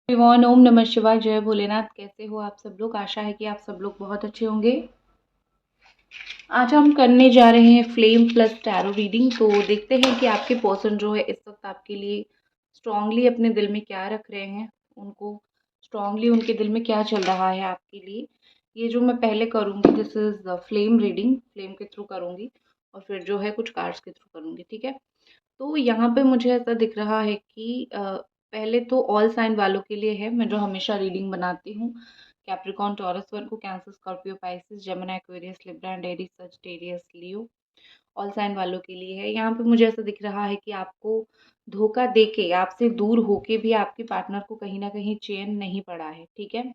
Everyone, ओम नमः शिवाय, जय भोलेनाथ। कैसे हो आप सब लोग? आशा है कि आप सब लोग बहुत अच्छे होंगे। आज हम करने जा रहे हैं फ्लेम प्लस टैरो रीडिंग। तो देखते हैं कि आपके पर्सन जो है इस वक्त आपके लिए स्ट्रांगली अपने दिल में क्या रख रहे हैं, उनको स्ट्रांगली उनके दिल में क्या चल रहा है आपके लिए। ये जो मैं पहले करूँगी, this is flame reading, flame के थ्रू करूँगी और फिर जो है कुछ कार्ड्स के थ्रू करूँगी, ठीक है। तो यहाँ पे मुझे ऐसा दिख रहा है कि पहले तो ऑल साइन वालों के लिए है, मैं जो हमेशा रीडिंग बनाती हूँ। Capricorn, Taurus, Virgo, Cancer, Scorpio, Pisces, Gemini, Aquarius, Libra and Aries, Sagittarius, Leo, all sign वालों के लिए है। यहाँ पे मुझे ऐसा दिख रहा है कि आपको धोखा देके, आपसे दूर होके भी आपके पार्टनर को कहीं ना कहीं चैन नहीं पड़ा है, ठीक है।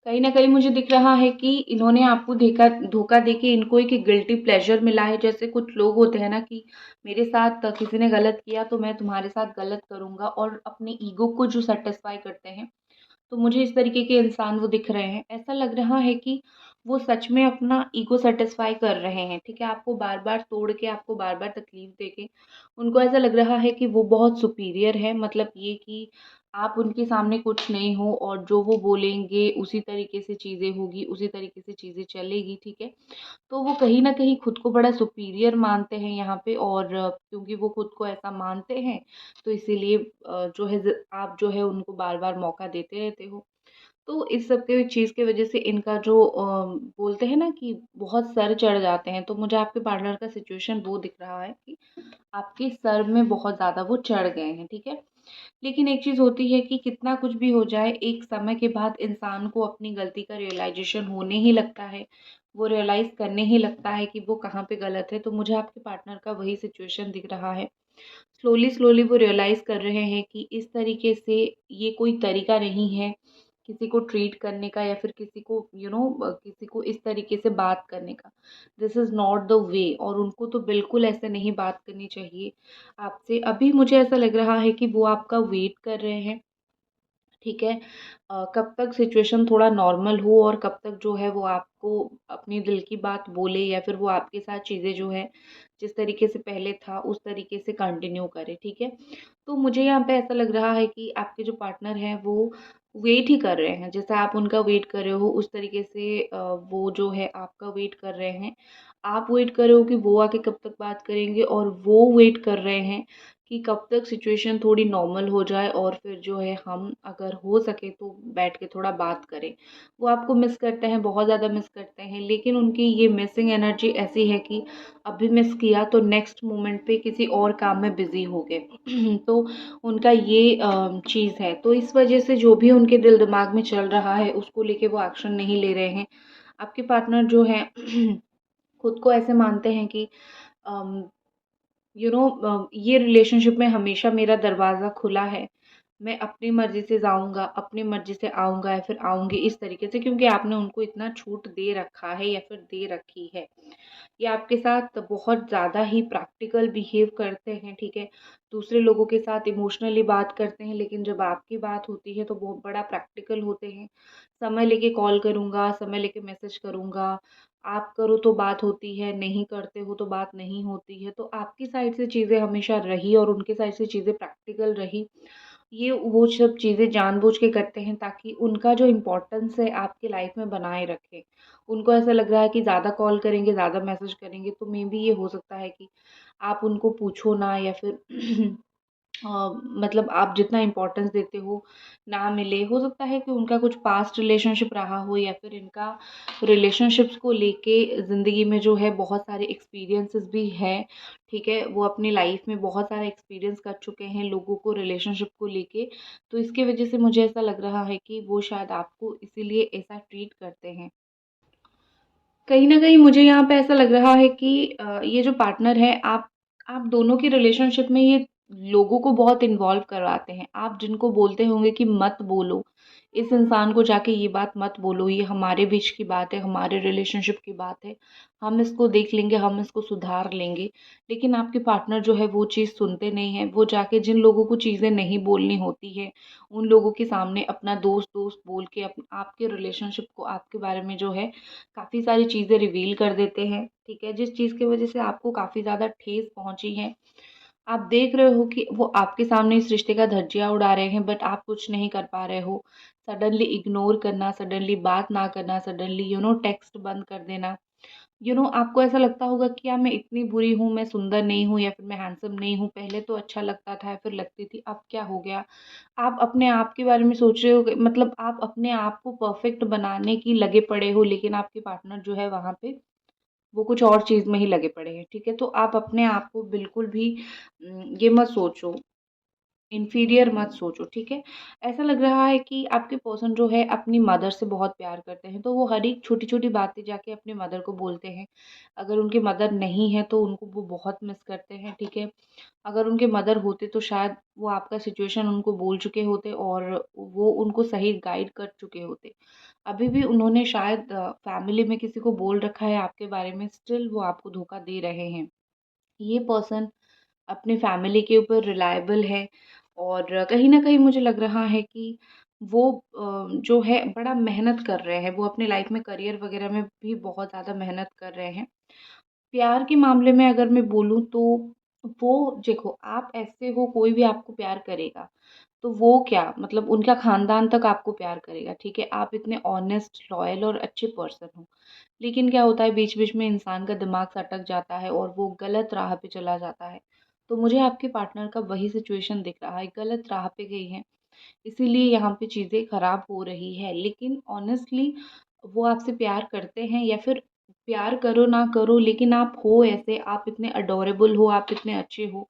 कहीं न कहीं मुझे दिख रहा है कि इन्होंने आपको धोखा धोखा देके इनको एक गिल्टी प्लेज़र मिला है। जैसे कुछ लोग होते हैं ना कि मेरे साथ किसी ने गलत किया तो मैं तुम्हारे साथ गलत करूँगा, और अपने ईगो को जो सैटिस्फाई करते हैं। तो मुझे इस तरीके के इंसान वो दिख रहे हैं। ऐसा लग रहा है कि वो सच में अपना ईगो सैटिस्फाई कर रहे हैं, ठीक है। आपको बार-बार तोड़ के, आपको बार-बार तकलीफ़ देके, उनको ऐसा लग रहा है कि वो बहुत सुपीरियर है। मतलब ये कि आप उनके सामने कुछ नहीं हो और जो वो बोलेंगे उसी तरीके से चीज़ें होगी, उसी तरीके से चीज़ें चलेगी, ठीक है। तो वो कहीं न कहीं खुद को बड़ा सुपीरियर मानते हैं यहाँ पे, और क्योंकि वो खुद को ऐसा मानते हैं, तो इसीलिए जो है आप जो है उनको बार-बार मौका देते रहते हो। तो इस सब के चीज़ की वज़ह से इनका जो बोलते हैं ना कि बहुत सर चढ़ जाते हैं, तो मुझे आपके पार्टनर का सिचुएशन वो दिख रहा है कि आपके सर में बहुत ज़्यादा वो चढ़ गए हैं, ठीक है। लेकिन एक चीज़ होती है कि कितना कुछ भी हो जाए, एक समय के बाद इंसान को अपनी गलती का रियलाइज़ेशन होने ही लगता है। वो रियलाइज़ करने ही लगता है कि वो कहाँ पे गलत है। तो मुझे आपके पार्टनर का वही सिचुएशन दिख रहा है। स्लोली-स्लोली वो रियलाइज़ कर रहे हैं कि इस तरीके से ये कोई तरीका नहीं है किसी को ट्रीट करने का, या फिर किसी को किसी को इस तरीके से बात करने का। This is not the way, और उनको तो बिल्कुल ऐसे नहीं बात करनी चाहिए आपसे। अभी मुझे ऐसा लग रहा है कि वो आपका वेट कर रहे हैं, ठीक है। कब तक सिचुएशन थोड़ा नॉर्मल हो और कब तक जो है वो आपको अपनी दिल की बात बोले, या फिर वो आपके साथ चीज़ें जो है जिस तरीके से पहले था उस तरीके से कंटिन्यू करे, ठीक है। तो मुझे यहाँ पे ऐसा लग रहा है कि आपके जो पार्टनर हैं वो वेट ही कर रहे हैं, जैसा आप उनका वेट कर रहे हो उस तरीके से वो जो है आपका वेट कर रहे हैं। आप वेट कर रहे हो कि वो आके कब तक बात करेंगे, और वो वेट कर रहे हैं कि कब तक सिचुएशन थोड़ी नॉर्मल हो जाए और फिर जो है हम अगर हो सके तो बैठ के थोड़ा बात करें। वो आपको मिस करते हैं, बहुत ज़्यादा मिस करते हैं, लेकिन उनकी ये मिसिंग एनर्जी ऐसी है कि अभी मिस किया तो नेक्स्ट मोमेंट पे किसी और काम में बिज़ी हो गए। तो उनका ये चीज़ है। तो इस वजह से जो भी उनके दिल दिमाग में चल रहा है उसको लेके वो एक्शन नहीं ले रहे हैं। आपके पार्टनर जो हैं खुद को ऐसे मानते हैं कि अम ये रिलेशनशिप में हमेशा मेरा दरवाज़ा खुला है। मैं अपनी मर्ज़ी से जाऊँगा, अपनी मर्ज़ी से आऊँगा या फिर आऊँगी, इस तरीके से, क्योंकि आपने उनको इतना छूट दे रखा है या फिर दे रखी है। ये आपके साथ बहुत ज़्यादा ही प्रैक्टिकल बिहेव करते हैं, ठीक है। दूसरे लोगों के साथ इमोशनली बात करते हैं, लेकिन जब आपकी बात होती है तो बहुत बड़ा प्रैक्टिकल होते हैं। समय लेके कॉल करूँगा, समय लेके मैसेज करूँगा, आप करो तो बात होती है, नहीं करते हो तो बात नहीं होती है। तो आपकी साइड से चीज़ें हमेशा रही और उनके साइड से चीज़ें प्रैक्टिकल रही। ये वो सब चीज़ें जानबूझ के करते हैं ताकि उनका जो इम्पोर्टेंस है आपकी लाइफ में बनाए रखें। उनको ऐसा लग रहा है कि ज़्यादा कॉल करेंगे, ज़्यादा मैसेज करेंगे तो मेबी ये हो सकता है कि आप उनको पूछो ना, या फिर अ, मतलब आप जितना इम्पोर्टेंस देते हो ना मिले। हो सकता है कि उनका कुछ पास्ट रिलेशनशिप रहा हो, या फिर इनका रिलेशनशिप्स को लेके ज़िंदगी में जो है बहुत सारे एक्सपीरियंसेस भी हैं, ठीक है। वो अपनी लाइफ में बहुत सारा एक्सपीरियंस कर चुके हैं लोगों को रिलेशनशिप को लेके। तो इसकी वजह से मुझे ऐसा लग रहा है कि वो शायद आपको इसीलिए ऐसा ट्रीट करते हैं। कहीं न कहीं मुझे यहाँ पे ऐसा लग रहा है कि ये जो पार्टनर है, आप दोनों की रिलेशनशिप में ये लोगों को बहुत इन्वॉल्व करवाते हैं। आप जिनको बोलते होंगे कि मत बोलो, इस इंसान को जाके ये बात मत बोलो, ये हमारे बीच की बात है, हमारे रिलेशनशिप की बात है, हम इसको देख लेंगे, हम इसको सुधार लेंगे। लेकिन आपके पार्टनर जो है वो चीज़ सुनते नहीं हैं। वो जाके जिन लोगों को चीज़ें नहीं बोलनी होती है, उन लोगों के सामने अपना दोस्त दोस्त बोल के आपके रिलेशनशिप को, आपके बारे में जो है काफ़ी सारी चीज़ें रिवील कर देते हैं, ठीक है? जिस चीज़ की वज़ह से आपको काफ़ी ज़्यादा ठेस पहुँची है। आप देख रहे हो कि वो आपके सामने इस रिश्ते का धज्जियाँ उड़ा रहे हैं, बट आप कुछ नहीं कर पा रहे हो। सडनली इग्नोर करना, सडनली बात ना करना, सडनली टेक्स्ट बंद कर देना। आपको ऐसा लगता होगा कि यार मैं इतनी बुरी हूँ, मैं सुंदर नहीं हूँ या फिर मैं हैंडसम नहीं हूँ, पहले तो अच्छा लगता था या फिर लगती थी, अब क्या हो गया? आप अपने आप के बारे में सोच रहे हो कि मतलब आप अपने आप को परफेक्ट बनाने की लगे पड़े हो, लेकिन आपके पार्टनर जो है वहाँ पे वो कुछ और चीज़ में ही लगे पड़े हैं, ठीक है? तो आप अपने आप को बिल्कुल भी ये मत सोचो, इन्फीरियर मत सोचो, ठीक है? ऐसा लग रहा है कि आपके पर्सन जो है अपनी मदर से बहुत प्यार करते हैं, तो वो हर एक छोटी-छोटी बातें जाके अपनी मदर को बोलते हैं। अगर उनकी मदर नहीं है तो उनको वो बहुत मिस करते हैं, ठीक है? अगर उनके मदर होते तो शायद वो आपका सिचुएशन उनको बोल चुके होते और वो उनको सही गाइड कर चुके होते। अभी भी उन्होंने शायद फैमिली में किसी को बोल रखा है आपके बारे में, स्टिल वो आपको धोखा दे रहे हैं। ये पर्सन अपनी फैमिली के ऊपर रिलायबल है और कहीं न कहीं मुझे लग रहा है कि वो जो है बड़ा मेहनत कर रहे हैं। वो अपनी लाइफ़ में करियर वग़ैरह में भी बहुत ज़्यादा मेहनत कर रहे हैं। प्यार के मामले में अगर मैं बोलूँ तो वो देखो आप ऐसे हो कोई भी आपको प्यार करेगा, तो वो क्या मतलब उनका ख़ानदान तक आपको प्यार करेगा, ठीक है? आप इतने ऑनेस्ट, लॉयल और अच्छे पर्सन हो। लेकिन क्या होता है बीच-बीच में इंसान का दिमाग सटक जाता है और वो गलत राह पे चला जाता है। तो मुझे आपके पार्टनर का वही सिचुएशन दिख रहा है, गलत राह पे गई हैं, इसीलिए यहाँ पे चीज़ें ख़राब हो रही है। लेकिन ऑनेस्टली वो आपसे प्यार करते हैं या फिर प्यार करो ना करो लेकिन आप हो ऐसे, आप इतने अडोरेबल हो, आप इतने अच्छे हो,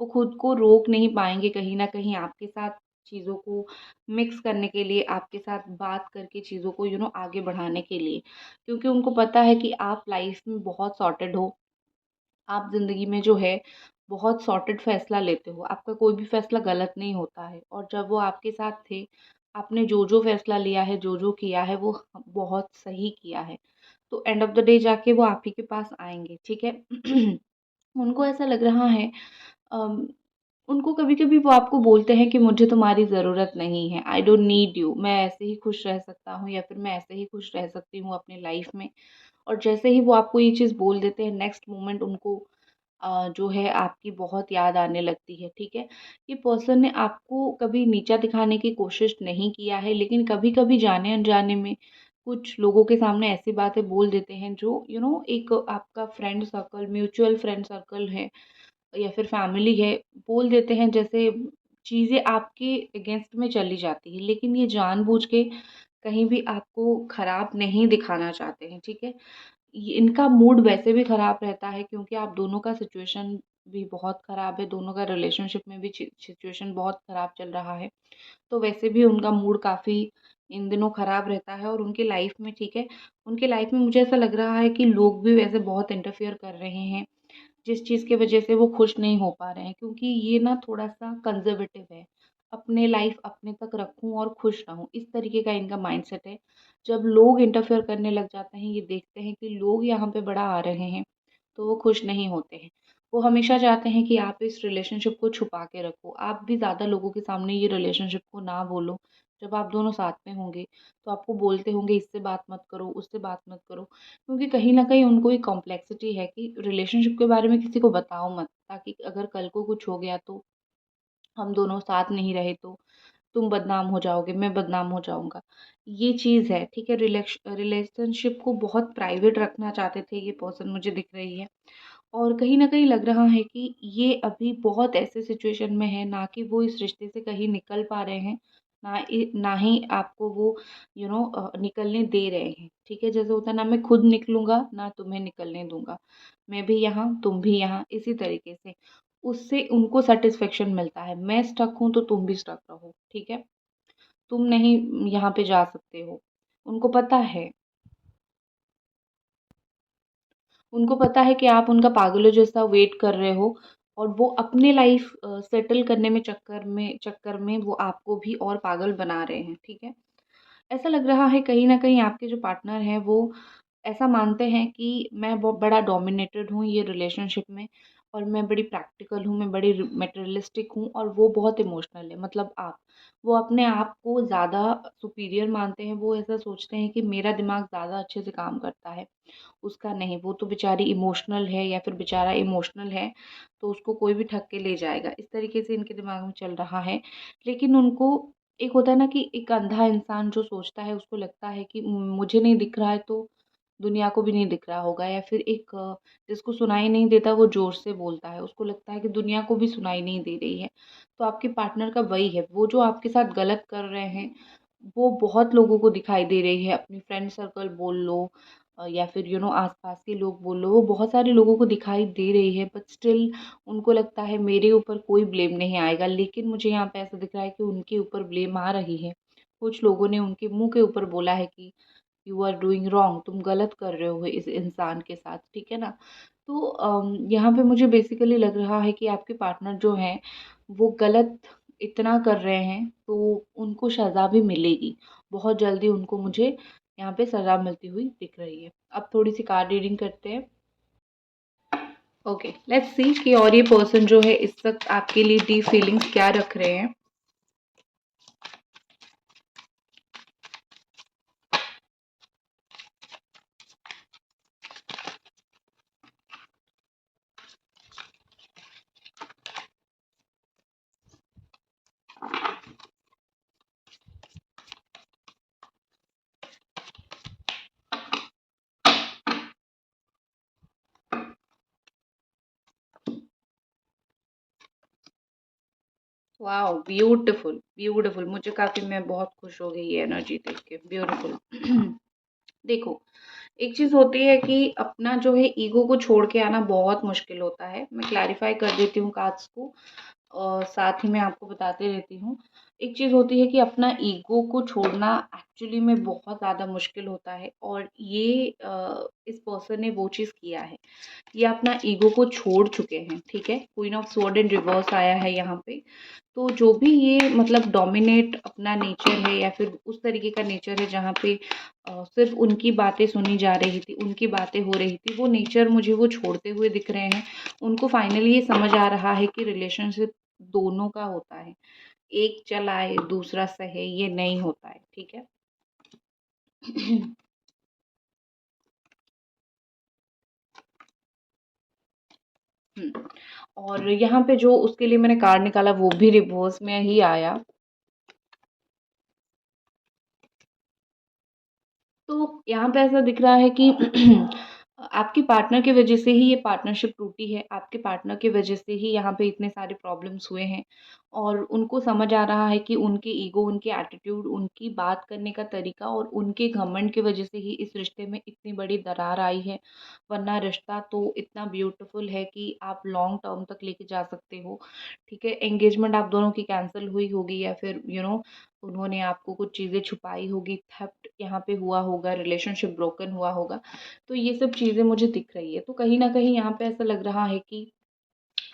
वो खुद को रोक नहीं पाएँगे कहीं न कहीं आपके साथ चीज़ों को मिक्स करने के लिए, आपके साथ बात करके चीज़ों को आगे बढ़ाने के लिए। क्योंकि उनको पता है कि आप लाइफ़ में बहुत सॉर्टेड हो, आप ज़िंदगी में जो है बहुत सॉर्टेड फ़ैसला लेते हो, आपका कोई भी फ़ैसला गलत नहीं होता है और जब वो आपके साथ थे, आपने जो-जो फ़ैसला लिया है, जो-जो किया है वो बहुत सही किया है। तो एंड ऑफ़ द डे जाके वो आप ही के पास आएँगे, ठीक है? उनको ऐसा लग रहा है अम, उनको कभी-कभी वो आपको बोलते हैं कि मुझे तुम्हारी ज़रूरत नहीं है, आई डोंट नीड यू, मैं ऐसे ही खुश रह सकता हूँ या फिर मैं ऐसे ही खुश रह सकती हूँ अपनी लाइफ़ में। और जैसे ही वो आपको ये चीज़ बोल देते हैं नेक्स्ट मोमेंट उनको जो है आपकी बहुत याद आने लगती है, ठीक है? ये पर्सन ने आपको कभी नीचा दिखाने की कोशिश नहीं किया है, लेकिन कभी-कभी जाने-अनजाने में कुछ लोगों के सामने ऐसी बातें बोल देते हैं जो एक आपका friend circle, mutual friend circle है या फिर फैमिली है, बोल देते हैं जैसे चीज़ें आपके अगेंस्ट में चली जाती हैं, लेकिन ये जानबूझ के कहीं भी आपको खराब नहीं दिखाना चाहते हैं, ठीक है? ये इनका मूड वैसे भी ख़राब रहता है क्योंकि आप दोनों का सिचुएशन भी बहुत ख़राब है, दोनों का रिलेशनशिप में भी सिचुएशन बहुत ख़राब चल रहा है। तो वैसे भी उनका मूड काफ़ी इन दिनों ख़राब रहता है और उनकी लाइफ़ में ठीक है, उनकी लाइफ़ में मुझे ऐसा लग रहा है कि लोग भी वैसे बहुत इंटरफियर कर रहे हैं, जिस चीज़ की वज़ह से वो खुश नहीं हो पा रहे हैं क्योंकि ये ना थोड़ा-सा कंज़र्वेटिव है। अपने लाइफ़ अपने तक रखूँ और खुश रहूँ, इस तरीके का इनका माइंडसेट है। जब लोग इंटरफेयर करने लग जाते हैं, ये देखते हैं कि लोग यहाँ पे बड़ा आ रहे हैं, तो वो खुश नहीं होते हैं। वो हमेशा चाहते हैं कि आप इस रिलेशनशिप को छुपा के रखो। आप भी ज़्यादा लोगों के सामने ये रिलेशनशिप को ना बोलो। जब आप दोनों साथ में होंगे, तो आपको बोलते होंगे इससे बात मत करो, उससे बात मत करो। क्योंकि कहीं न कहीं उनको एक कॉम्प्लेक्सिटी है कि रिलेशनशिप के बारे में किसी को बताओ मत, ताकि अगर कल को कुछ हो गया तो हम दोनों साथ नहीं रहे तो तुम बदनाम हो जाओगे, मैं बदनाम हो जाऊँगा। ये चीज़ है, ठीक है? रिलेशनशिप को बहुत प्राइवेट रखना चाहते थे ये पर्सन मुझे दिख रही है। और कहीं न कहीं लग रहा है कि ये अभी बहुत ऐसे सिचुएशन में है ना कि वो इस रिश्ते से कहीं निकल पा रहे हैं, ना ही आपको वो निकलने दे रहे हैं, ठीक है? जैसे होता है ना मैं खुद निकलूँगा, ना तुम्हें निकलने दूँगा। मैं भी यहाँ, तुम भी यहाँ, इसी तरीके से। उससे उनको सैटिस्फैक्शन मिलता है, मैं स्टक हूँ तो तुम भी स्टक रहो, ठीक है? तुम नहीं यहाँ पे जा सकते हो। उनको पता है उनको पता है कि आप उनका पागलों जैसा वेट कर रहे हो और वो अपने लाइफ सेटल करने में चक्कर में वो आपको भी और पागल बना रहे हैं, ठीक है? ऐसा लग रहा है कहीं न कहीं आपके जो पार्टनर हैं वो ऐसा मानते हैं कि मैं बहुत बड़ा डोमिनेटेड हूँ ये रिलेशनशिप में और मैं बड़ी प्रैक्टिकल हूँ, मैं बड़ी मटेरियलिस्टिक हूँ और वो बहुत इमोशनल है। मतलब आप, वो अपने आप को ज़्यादा सुपीरियर मानते हैं, वो ऐसा सोचते हैं कि मेरा दिमाग ज़्यादा अच्छे से काम करता है, उसका नहीं। वो तो बेचारी इमोशनल है या फिर बेचारा इमोशनल है, तो उसको कोई भी ठग के ले जाएगा, इस तरीके से इनके दिमाग में चल रहा है। लेकिन उनको एक होता है ना कि एक अंधा इंसान जो सोचता है, उसको लगता है कि मुझे नहीं दिख रहा है तो दुनिया को भी नहीं दिख रहा होगा, या फिर एक जिसको सुनाई नहीं देता वो ज़ोर से बोलता है, उसको लगता है कि दुनिया को भी सुनाई नहीं दे रही है। तो आपके पार्टनर का वही है, वो जो आपके साथ गलत कर रहे हैं, वो बहुत लोगों को दिखाई दे रही है। अपनी फ्रेंड सर्कल बोल लो या फिर आस-पास के लोग बोल लो, वो बहुत सारे लोगों को दिखाई दे रही है, बट स्टिल उनको लगता है मेरे ऊपर कोई ब्लेम नहीं आएगा। लेकिन मुझे यहाँ पे ऐसा दिख रहा है कि उनके ऊपर ब्लेम आ रही है। कुछ लोगों ने उनके मुँह के ऊपर बोला है कि यू आर डूइंग रॉन्ग, तुम गलत कर रहे हो इस इंसान के साथ, ठीक है ना? तो यहाँ पे मुझे बेसिकली लग रहा है कि आपके पार्टनर जो हैं, वो गलत इतना कर रहे हैं, तो उनको सज़ा भी मिलेगी। बहुत जल्दी उनको मुझे यहाँ पे सज़ा मिलती हुई दिख रही है। अब थोड़ी-सी कार्ड रीडिंग करते हैं। ओके, लेट्स सी कि और ये पर्सन जो है इस वक़्त आपके लिए डीप फीलिंग्स क्या रख रहे हैं। वाओ! Beautiful, beautiful. मुझे काफ़ी मैं बहुत खुश हो गई ये एनर्जी देख के, ब्यूटीफुल। देखो, एक चीज़ होती है कि अपना जो है ईगो को छोड़ के आना बहुत मुश्किल होता है। मैं क्लैरिफ़ाई कर देती हूँ कार्ड्स को और साथ ही मैं आपको बताते रहती हूँ। एक चीज़ होती है कि अपना ईगो को छोड़ना एक्चुअली में बहुत ज़्यादा मुश्किल होता है, और ये इस पर्सन ने वो चीज़ किया है। ये अपना ईगो को छोड़ चुके हैं, ठीक है? Queen of sword in reverse आया है यहाँ पे। तो जो भी ये मतलब डोमिनेट अपना नेचर है या फिर उस तरीके का नेचर है जहाँ पे सिर्फ उनकी बातें सुनी जा रही थी, उनकी बातें हो रही थी, वो नेचर मुझे वो छोड़ते हुए दिख रहे हैं। उनको फाइनली ये समझ आ रहा है कि रिलेशनशिप दोनों का होता है। एक चलाए, दूसरा सहे, ये नहीं होता है, ठीक है? हुँ, और यहाँ पे जो उसके लिए मैंने कार्ड निकाला वो भी रिवर्स में ही आया। तो यहाँ पे ऐसा दिख रहा है कि आपके पार्टनर की वजह से ही ये पार्टनरशिप टूटी है। आपके पार्टनर की वजह से ही यहाँ पे इतने सारे प्रॉब्लम्स हुए हैं, और उनको समझ आ रहा है कि उनके ईगो, उनके एटीट्यूड, उनकी बात करने का तरीका और उनके घमंड की वजह से ही इस रिश्ते में इतनी बड़ी दरार आई है। वरना रिश्ता तो इतना ब्यूटीफुल है कि आप लॉन्ग टर्म तक लेके जा सकते हो, ठीक है? एंगेजमेंट आप दोनों की कैंसल हुई होगी या फिर उन्होंने आपको कुछ चीज़ें छुपाई होगी, थेफ्ट यहाँ पे हुआ होगा, रिलेशनशिप ब्रोकन हुआ होगा। तो ये सब चीज़ें मुझे दिख रही है। तो कहीं न कहीं यहाँ पे ऐसा लग रहा है कि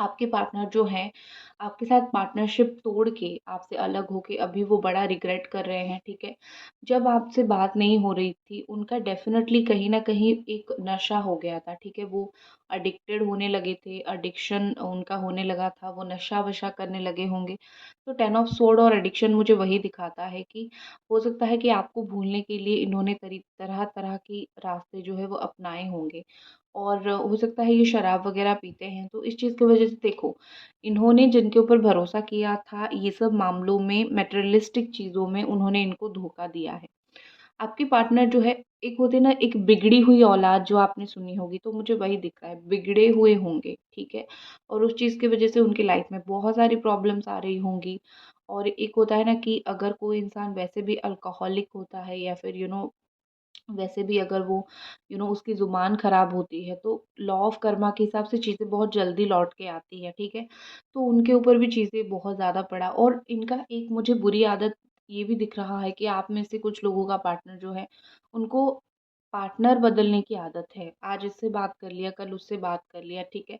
आपके पार्टनर जो हैं, आपके साथ पार्टनरशिप तोड़ के आपसे अलग होके अभी वो बड़ा रिग्रेट कर रहे हैं, ठीक है? जब आपसे बात नहीं हो रही थी, उनका डेफ़िनेटली कहीं न कहीं एक नशा हो गया था, ठीक है? वो एडिक्टेड होने लगे थे, एडिक्शन उनका होने लगा था, वो नशा-वशा करने लगे होंगे। तो 10 ऑफ स्वॉर्ड और एडिक्शन मुझे वही दिखाता है कि हो सकता है कि आपको भूलने के लिए इन्होंने तरह-तरह की रास्ते जो है वो अपनाए होंगे। और हो सकता है ये शराब वग़ैरह पीते हैं, तो इस चीज़ की वज़ह से देखो, इन्होंने जिनके ऊपर भरोसा किया था, ये सब मामलों में मटेरियलिस्टिक चीज़ों में उन्होंने इनको धोखा दिया है। आपके पार्टनर जो है, एक होते हैं ना एक बिगड़ी हुई औलाद जो आपने सुनी होगी, तो मुझे वही दिख रहा है, बिगड़े हुए होंगे, ठीक है? और उस चीज़ की वज़ह से उनकी लाइफ़ में बहुत सारी प्रॉब्लम्स आ रही होंगी। और एक होता है ना कि अगर कोई इंसान वैसे भी अल्कोहलिक होता है या फिर वैसे भी अगर वो उसकी ज़ुबान ख़राब होती है, तो लॉ ऑफ कर्मा के हिसाब से चीज़ें बहुत जल्दी लौट के आती हैं, ठीक है? तो उनके ऊपर भी चीज़ें बहुत ज़्यादा पड़ा, और इनका एक मुझे बुरी आदत ये भी दिख रहा है कि आप में से कुछ लोगों का पार्टनर जो है, उनको पार्टनर बदलने की आदत है। आज इससे बात कर लिया, कल उससे बात कर लिया, ठीक है?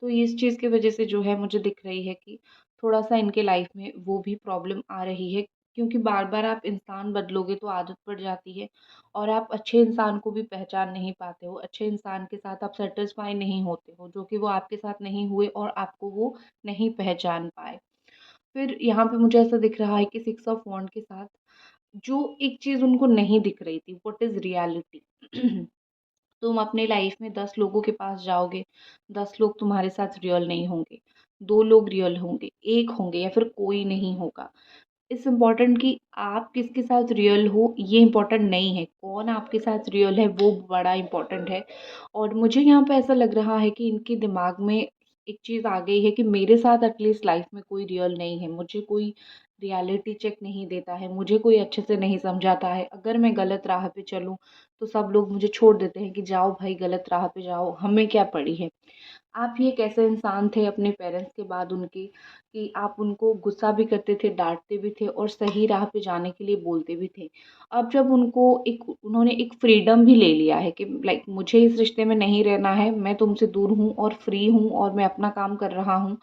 तो इस चीज़ की वज़ह से जो है मुझे दिख रही है कि थोड़ा-सा इनके लाइफ़ में वो भी प्रॉब्लम आ रही है। क्योंकि बार-बार आप इंसान बदलोगे तो आदत पड़ जाती है और आप अच्छे इंसान को भी पहचान नहीं पाते हो। अच्छे इंसान के साथ आप सैटिस्फाई नहीं होते हो, जो कि वो आपके साथ नहीं हुए और आपको वो नहीं पहचान पाए। फिर यहाँ पे मुझे ऐसा दिख रहा है कि 6 ऑफ वॉन्ड के साथ जो एक चीज़ उनको नहीं दिख रही थी, व्हाट इज़ रियलिटी। तुम अपने लाइफ में 10 लोगों के पास जाओगे, 10 लोग तुम्हारे साथ रियल नहीं होंगे, 2 लोग रियल होंगे, 1 होंगे या फिर कोई नहीं होगा। इट्स इम्पोर्टेंट कि आप किसके साथ रियल हो ये इम्पोर्टेंट नहीं है, कौन आपके साथ रियल है वो बड़ा इम्पोर्टेंट है। और मुझे यहाँ पे ऐसा लग रहा है कि इनके दिमाग में एक चीज़ आ गई है कि मेरे साथ एटलीस्ट लाइफ में कोई रियल नहीं है, मुझे कोई रियलिटी चेक नहीं देता है, मुझे कोई अच्छे से नहीं समझाता है। अगर मैं गलत राह पे चलूँ तो सब लोग मुझे छोड़ देते हैं कि जाओ भाई गलत राह पे जाओ, हमें क्या पड़ी है। आप ये कैसे इंसान थे अपने पेरेंट्स के बाद उनके कि आप उनको गुस्सा भी करते थे, डाँटते भी थे और सही राह पे जाने के लिए बोलते भी थे। अब जब उन्होंने एक फ्रीडम भी ले लिया है कि लाइक मुझे इस रिश्ते में नहीं रहना है, मैं तुमसे दूर हूँ और फ्री हूँ और मैं अपना काम कर रहा हूँ।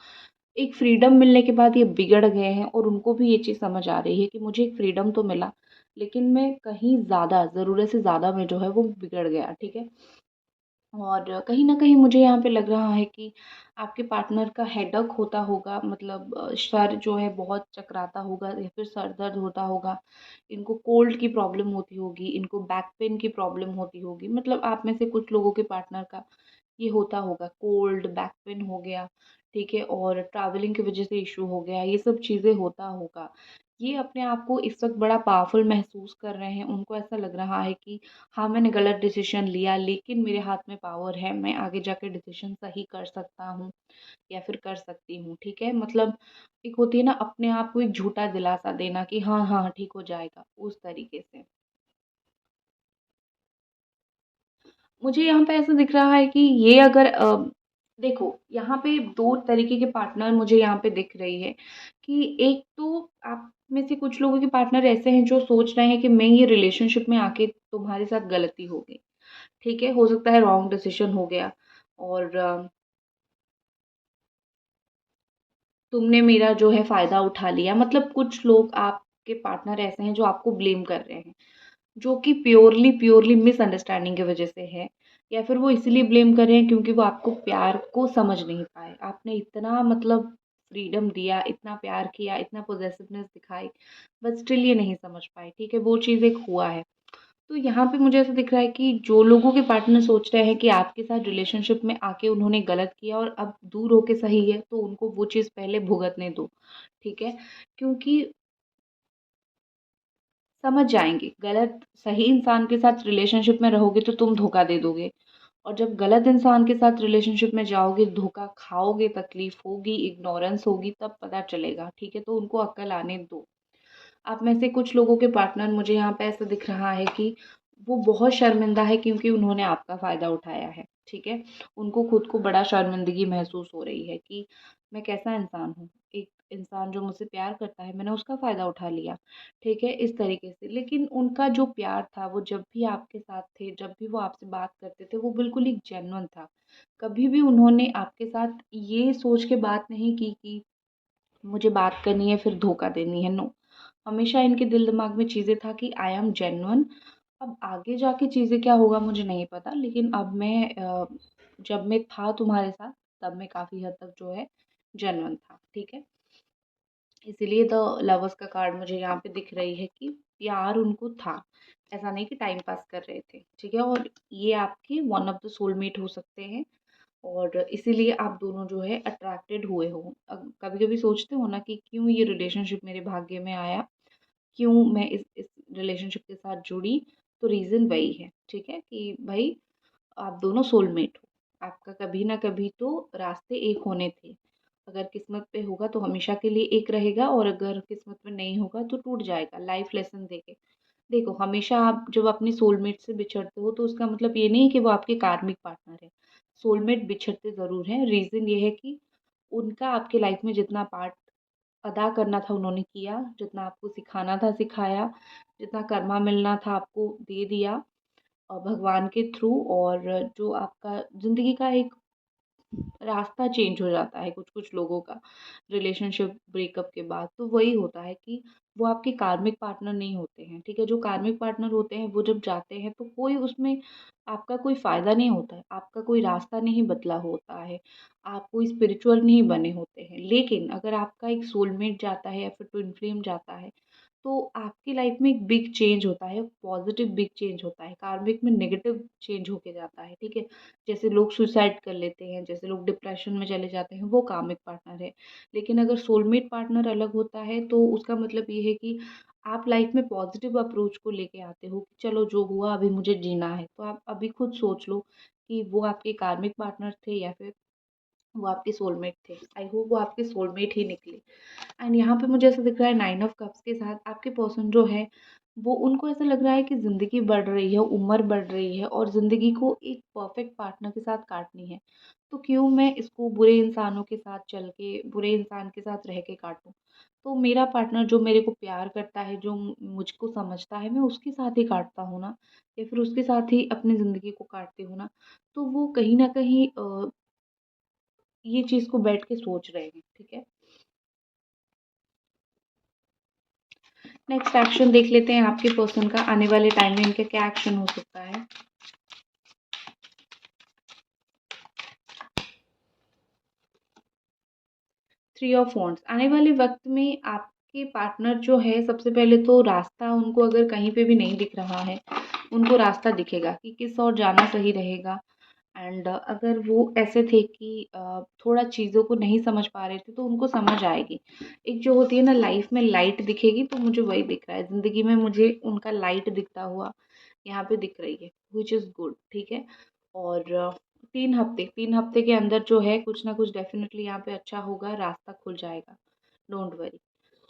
एक फ्रीडम मिलने के बाद ये बिगड़ गए हैं और उनको भी ये चीज़ समझ आ रही है कि मुझे एक फ्रीडम तो मिला, लेकिन मैं कहीं ज़्यादा ज़रूरत से ज़्यादा मैं जो है वो बिगड़ गया, ठीक है? और कहीं न कहीं मुझे यहाँ पे लग रहा है कि आपके पार्टनर का हेडेक होता होगा, मतलब सर जो है बहुत चकराता होगा या फिर सर दर्द होता होगा। इनको कोल्ड की प्रॉब्लम होती होगी, इनको बैक पेन की प्रॉब्लम होती होगी। मतलब आप में से कुछ लोगों के पार्टनर का ये होता होगा, कोल्ड, बैक पेन हो गया, ठीक है? और ट्रैवलिंग की वज़ह से इश्यू हो गया, ये सब चीज़ें होता होगा। ये अपने आप को इस वक़्त बड़ा पावरफुल महसूस कर रहे हैं। उनको ऐसा लग रहा है कि हाँ, मैंने गलत डिसीज़न लिया लेकिन मेरे हाथ में पावर है, मैं आगे जाके डिसीज़न सही कर सकता हूँ या फिर कर सकती हूँ, ठीक है? मतलब एक होती है ना अपने आप को एक झूठा दिलासा देना कि हाँ, हाँ, ठीक हो जाएगा, उस तरीके से। मुझे यहाँ पे ऐसा दिख रहा है कि ये अगर देखो यहाँ पे 2 तरीके के पार्टनर मुझे यहाँ पे दिख रही है कि एक तो आप में से कुछ लोगों के पार्टनर ऐसे हैं जो सोच रहे हैं कि मैं ये रिलेशनशिप में आके तुम्हारे साथ गलती हो गई, ठीक है? हो सकता है रॉन्ग डिसीज़न हो गया और तुमने मेरा जो है फ़ायदा उठा लिया। मतलब कुछ लोग आपके पार्टनर ऐसे हैं जो आपको ब्लेम कर रहे हैं। जो कि प्योरली प्योरली मिसअंडरस्टैंडिंग की वजह से है या फिर वो इसलिए ब्लेम कर रहे हैं क्योंकि वो आपको प्यार को समझ नहीं पाए। आपने इतना मतलब फ्रीडम दिया, इतना प्यार किया, इतना पॉसेसिवनेस दिखाई, बट स्टिल ये नहीं समझ पाए, ठीक है? वो चीज़ एक हुआ है। तो यहाँ पे मुझे ऐसा दिख रहा है कि जो लोगों के पार्टनर सोच रहे हैं कि आपके साथ रिलेशनशिप में आके उन्होंने गलत किया और अब दूर होके सही है, तो उनको वो चीज़ पहले भुगतने दो, ठीक है? क्योंकि समझ जाएँगे, गलत सही इंसान के साथ रिलेशनशिप में रहोगे तो तुम धोखा दे दोगे और जब गलत इंसान के साथ रिलेशनशिप में जाओगे, धोखा खाओगे, तकलीफ़ होगी, इग्नोरेंस होगी, तब पता चलेगा, ठीक है? तो उनको अक्ल आने दो। आप में से कुछ लोगों के पार्टनर मुझे यहाँ पे ऐसा दिख रहा है कि वो बहुत शर्मिंदा है क्योंकि उन्होंने आपका फ़ायदा उठाया है, ठीक है? उनको खुद को बड़ा शर्मिंदगी महसूस हो रही है कि मैं कैसा इंसान हूँ? एक इंसान जो मुझसे प्यार करता है, मैंने उसका फ़ायदा उठा लिया, ठीक है? इस तरीके से। लेकिन उनका जो प्यार था, वो जब भी आपके साथ थे, जब भी वो आपसे बात करते थे, वो बिल्कुल एक जेन्युइन था। कभी भी उन्होंने आपके साथ ये सोच के बात नहीं की कि मुझे बात करनी है, फिर धोखा देनी है, नो। हमेशा इनके दिल दिमाग में चीज़ें था कि आई एम जेन्युइन। अब आगे जाके चीज़ें क्या होगा मुझे नहीं पता, लेकिन अब जब मैं था तुम्हारे साथ तब मैं काफ़ी हद तक जो है जेन्युइन था, ठीक है? इसीलिए द लवर्स का कार्ड मुझे यहाँ पे दिख रही है कि प्यार उनको था। ऐसा नहीं कि टाइम पास कर रहे थे, ठीक है? और ये आपके वन ऑफ द सोलमेट हो सकते हैं और इसीलिए आप दोनों जो है अट्रैक्टेड हुए हो। कभी-कभी सोचते हो ना कि क्यों ये रिलेशनशिप मेरे भाग्य में आया? क्यों मैं इस रिलेशनशिप के साथ जुड़ी? तो रीज़न वही है, ठीक है? कि भई आप दोनों सोलमेट हो। आपका कभी ना कभी तो रास्ते एक होने थे। अगर किस्मत पे होगा तो हमेशा के लिए एक रहेगा और अगर किस्मत में नहीं होगा तो टूट जाएगा, लाइफ़ लेसन देके। देखो, हमेशा आप जब अपने सोलमेट से बिछड़ते हो तो उसका मतलब ये नहीं कि वो आपके कार्मिक पार्टनर है। सोलमेट बिछड़ते ज़रूर हैं, रीज़न ये है कि उनका आपके लाइफ़ में जितना पार्ट अदा करना था उन्होंने किया, जितना आपको सिखाना था सिखाया, जितना कर्मा मिलना था आपको दे दिया भगवान के थ्रू और जो आपका ज़िंदगी का एक रास्ता चेंज हो जाता है कुछ कुछ लोगों का रिलेशनशिप ब्रेकअप के बाद। तो वही होता है कि वो आपके कार्मिक पार्टनर नहीं होते हैं, ठीक है? जो कार्मिक पार्टनर होते हैं वो जब जाते हैं तो कोई उसमें आपका कोई फ़ायदा नहीं होता है, आपका कोई रास्ता नहीं बदला होता है, आप कोई स्पिरिचुअल नहीं बने होते हैं। लेकिन अगर आपका एक सोलमेट जाता है या फिर ट्विन फ्लेम जाता है तो आपकी लाइफ में एक बिग चेंज होता है, पॉजिटिव बिग चेंज होता है, कार्मिक में नेगेटिव चेंज होके जाता है, ठीक है? जैसे लोग सुसाइड कर लेते हैं, जैसे लोग डिप्रेशन में चले जाते हैं, वो कार्मिक पार्टनर है। लेकिन अगर सोलमेट पार्टनर अलग होता है तो उसका मतलब ये है कि आप लाइफ में पॉजिटिव अप्रोच को लेके आते हो कि चलो जो हुआ अभी मुझे जीना है। तो आप अभी खुद सोच लो कि वो आपके कार्मिक पार्टनर थे या फिर वो आपके सोलमेट थे। आई होप वो आपके सोलमेट ही निकले। एंड यहाँ पे मुझे ऐसा दिख रहा है 9 ऑफ कप्स के साथ आपके पर्सन जो है वो उनको ऐसा लग रहा है कि ज़िंदगी बढ़ रही है, उम्र बढ़ रही है और ज़िंदगी को एक परफेक्ट पार्टनर के साथ काटनी है। तो क्यों मैं इसको बुरे इंसानों के साथ चल के, बुरे इंसान के साथ रह के काटूँ? तो मेरा पार्टनर जो मेरे को प्यार करता है, जो मुझको समझता है, मैं उसके साथ ही काटता हूँ ना, या फिर उसके साथ ही अपनी ज़िंदगी को काटती हूँ ना। तो वो कहीं न कहीं ये चीज़ को बैठ के सोच रहे हैं, ठीक है? नेक्स्ट एक्शन देख लेते हैं आपके पर्सन का, आने वाले टाइम में इनका क्या एक्शन हो सकता है। थ्री ऑफ वॉन्ड्स, आने वाले वक्त में आपके पार्टनर जो है सबसे पहले तो रास्ता उनको अगर कहीं पे भी नहीं दिख रहा है, उनको रास्ता दिखेगा कि किस ओर जाना सही रहेगा। एंड अगर वो ऐसे थे कि थोड़ा चीज़ों को नहीं समझ पा रहे थे तो उनको समझ आएगी। एक जो होती है ना लाइफ में लाइट दिखेगी, तो मुझे वही दिख रहा है ज़िंदगी में, मुझे उनका लाइट दिखता हुआ यहाँ पे दिख रही है, विच इज़ गुड, ठीक है? और 3 हफ्ते के अंदर जो है कुछ ना कुछ डेफिनेटली यहाँ पे अच्छा होगा, रास्ता खुल जाएगा, डोंट वरी।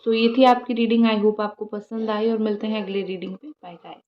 सो ये थी आपकी रीडिंग, आई होप आपको पसंद आई और मिलते हैं अगली रीडिंग पे। Bye bye.